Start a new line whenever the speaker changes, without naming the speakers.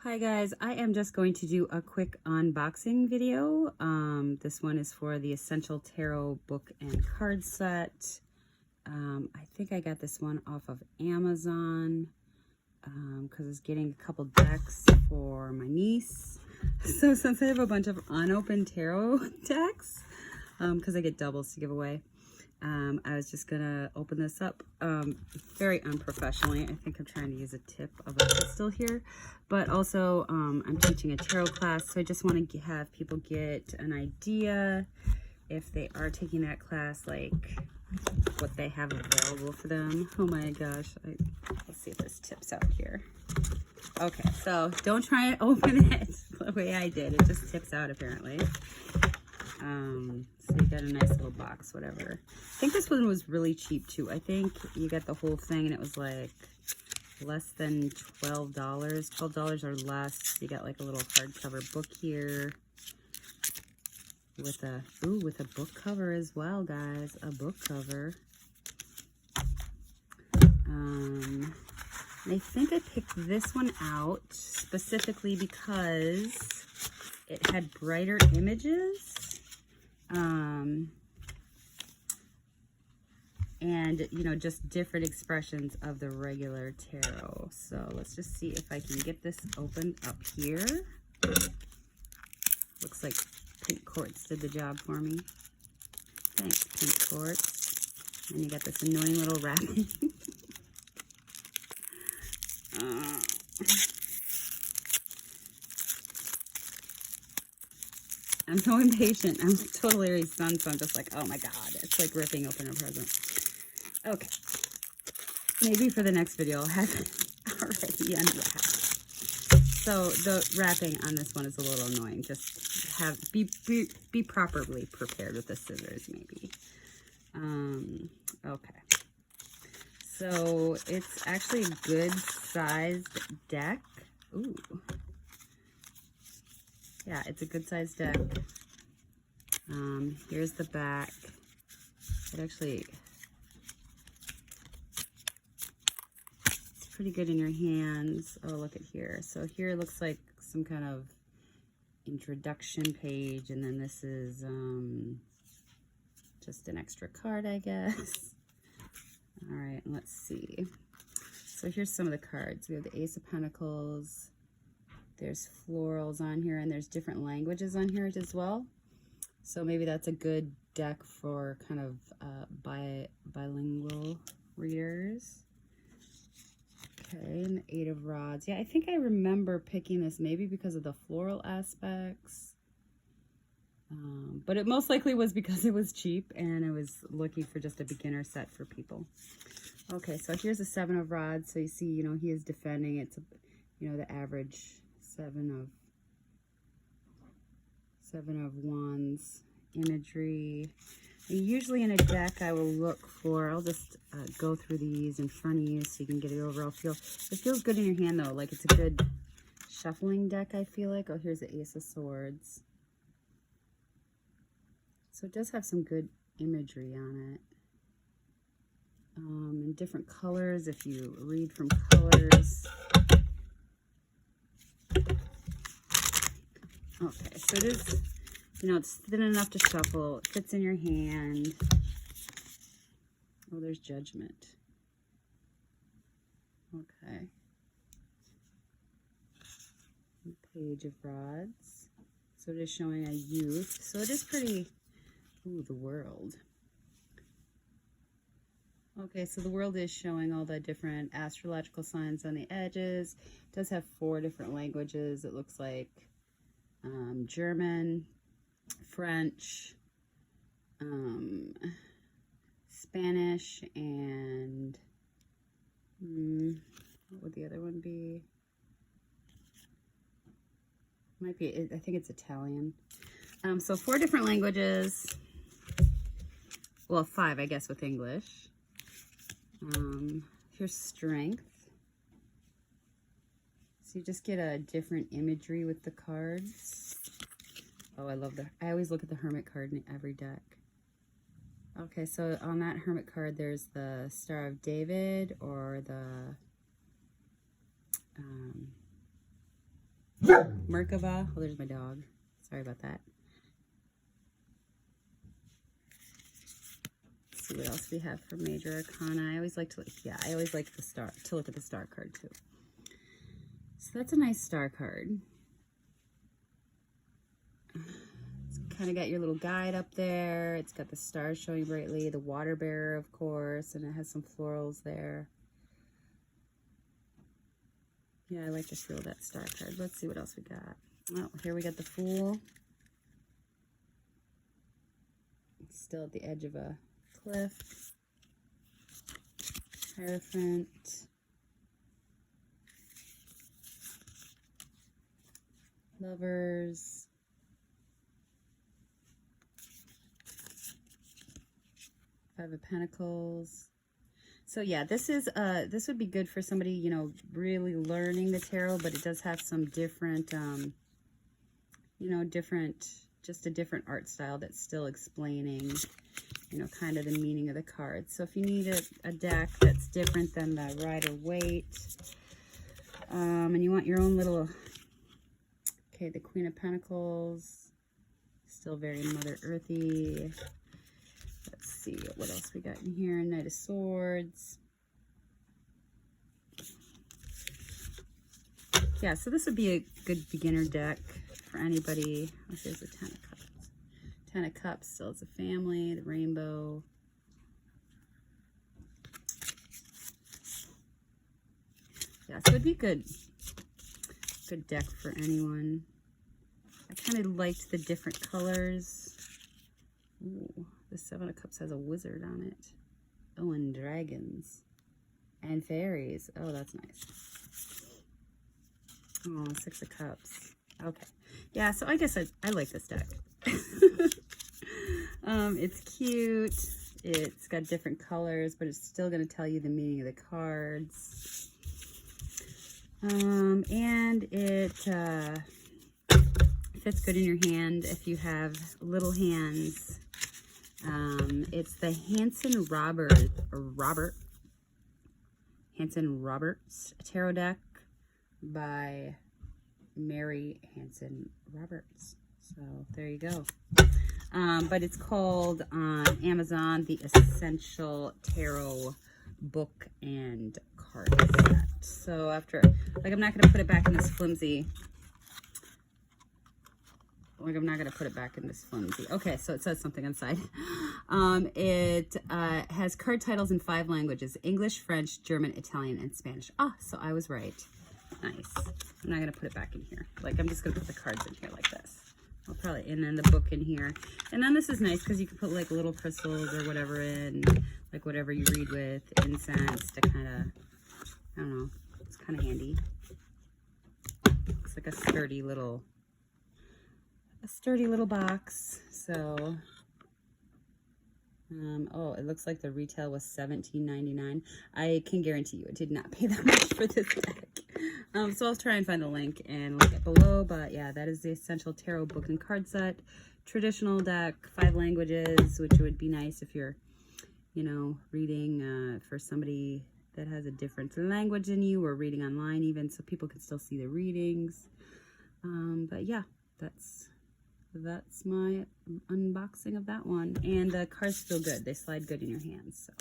Hi guys, I am just going to do a quick unboxing video. This one is for the Essential Tarot book and card set. I think I got this one off of Amazon because I was getting a couple decks for my niece. So since I have a bunch of unopened tarot decks, because I get doubles to give away, I was just gonna open this up very unprofessionally. I think I'm trying to use a tip of a pistol here, but also I'm teaching a tarot class, so I just want to have people get an idea if they are taking that class, like what they have available for them. Oh my gosh, let's see if this tips out here. Okay, so don't try and open it the way I did. It just tips out apparently. So you got a nice little box, whatever. I think this one was really cheap too. I think you got the whole thing and it was like less than $12. $12 or less. You got like a little hardcover book here with a book cover as well, guys. A book cover. I think I picked this one out specifically because it had brighter images. And, you know, just different expressions of the regular tarot. So let's just see if I can get this opened up here. Looks like Pink Quartz did the job for me. Thanks, Pink Quartz. And you got this annoying little wrapping. I'm so impatient. I'm totally already stunned, so I'm just like, oh my god. It's like ripping open a present. Okay. Maybe for the next video I'll have it already unwrapped. So the wrapping on this one is a little annoying. Just be properly prepared with the scissors, maybe. Okay. So it's actually a good sized deck. Ooh. Yeah, it's a good sized deck. Here's the back. It actually, it's pretty good in your hands. Oh, look at here. So here it looks like some kind of introduction page, and then this is just an extra card, I guess. All right, let's see. So here's some of the cards. We have the Ace of Pentacles. There's florals on here, and there's different languages on here as well. So maybe that's a good deck for kind of bilingual readers. Okay, and the Eight of Rods. Yeah, I think I remember picking this maybe because of the floral aspects. But it most likely was because it was cheap and I was looking for just a beginner set for people. Okay, so here's the Seven of Rods. So you see, you know, he is defending. It's, you know, the average Seven of Wands imagery. And usually in a deck I will look for, I'll just go through these in front of you so you can get an overall feel. It feels good in your hand though, like it's a good shuffling deck, I feel like. Oh, here's the Ace of Swords. So it does have some good imagery on it. In different colors, if you read from colors. Okay, so it is, you know, it's thin enough to shuffle. It fits in your hand. Oh, there's Judgment. Okay. Page of Rods. So it is showing a youth. So it is pretty, ooh, the World. Okay, so the World is showing all the different astrological signs on the edges. It does have 4 different languages, it looks like. German, French, Spanish, and what would the other one be? Might be, I think it's Italian. So 4 different languages. Well, 5, I guess, with English. Here's Strength. So you just get a different imagery with the cards. Oh, I love I always look at the Hermit card in every deck. Okay, so on that Hermit card, there's the Star of David or the Merkava. Oh, there's my dog. Sorry about that. Let's see what else we have for Major Arcana. I always like to, I always like the star, to look at the star card too. So that's a nice star card. It's kind of got your little guide up there. It's got the stars showing brightly, the water bearer, of course, and it has some florals there. Yeah, I like the feel of that star card. Let's see what else we got. Oh, here we got the Fool. It's still at the edge of a cliff. Hierophant. Lovers. Five of Pentacles. So yeah, this would be good for somebody, you know, really learning the tarot, but it does have some different, you know, just a different art style that's still explaining, you know, kind of the meaning of the cards. So if you need a deck that's different than the Rider-Waite, and you want your own little, okay, the Queen of Pentacles, still very Mother Earthy. Let's see what else we got in here. Knight of Swords. Yeah, so this would be a good beginner deck for anybody. Oh, here's the Ten of Cups. Ten of Cups still has a family, the Rainbow. Yeah, so it'd be good deck for anyone. I kind of liked the different colors. Ooh. The Seven of Cups has a wizard on it. Oh, and dragons. And fairies. Oh, that's nice. Oh, Six of Cups. Okay. Yeah, so I guess I like this deck. It's cute. It's got different colors, but it's still going to tell you the meaning of the cards. And it fits good in your hand if you have little hands. It's the Hanson Roberts Tarot deck by Mary Hanson Roberts. So there you go. But it's called on Amazon the Essential Tarot Book and Card Set. So after, like, I'm not going to put it back in this flimsy. Like, I'm not going to put it back in this flimsy. Okay, so it says something inside. It has card titles in 5 languages: English, French, German, Italian, and Spanish. Ah, so I was right. Nice. I'm not going to put it back in here. Like, I'm just going to put the cards in here like this. I'll probably, and then the book in here. And then this is nice because you can put, like, little crystals or whatever in, like, whatever you read with, incense to kind of, I don't know, it's kind of handy. It's like a sturdy little box. So oh, it looks like the retail was $17.99. I can guarantee you it did not pay that much for this deck. So I'll try and find the link and link it below. But yeah, that is the Essential Tarot Book and Card Set. Traditional deck, 5 languages, which would be nice if you're, you know, reading for somebody that has a different language than you, or reading online even, so people can still see the readings. But yeah, that's my unboxing of that one. And the cards feel good. They slide good in your hands. So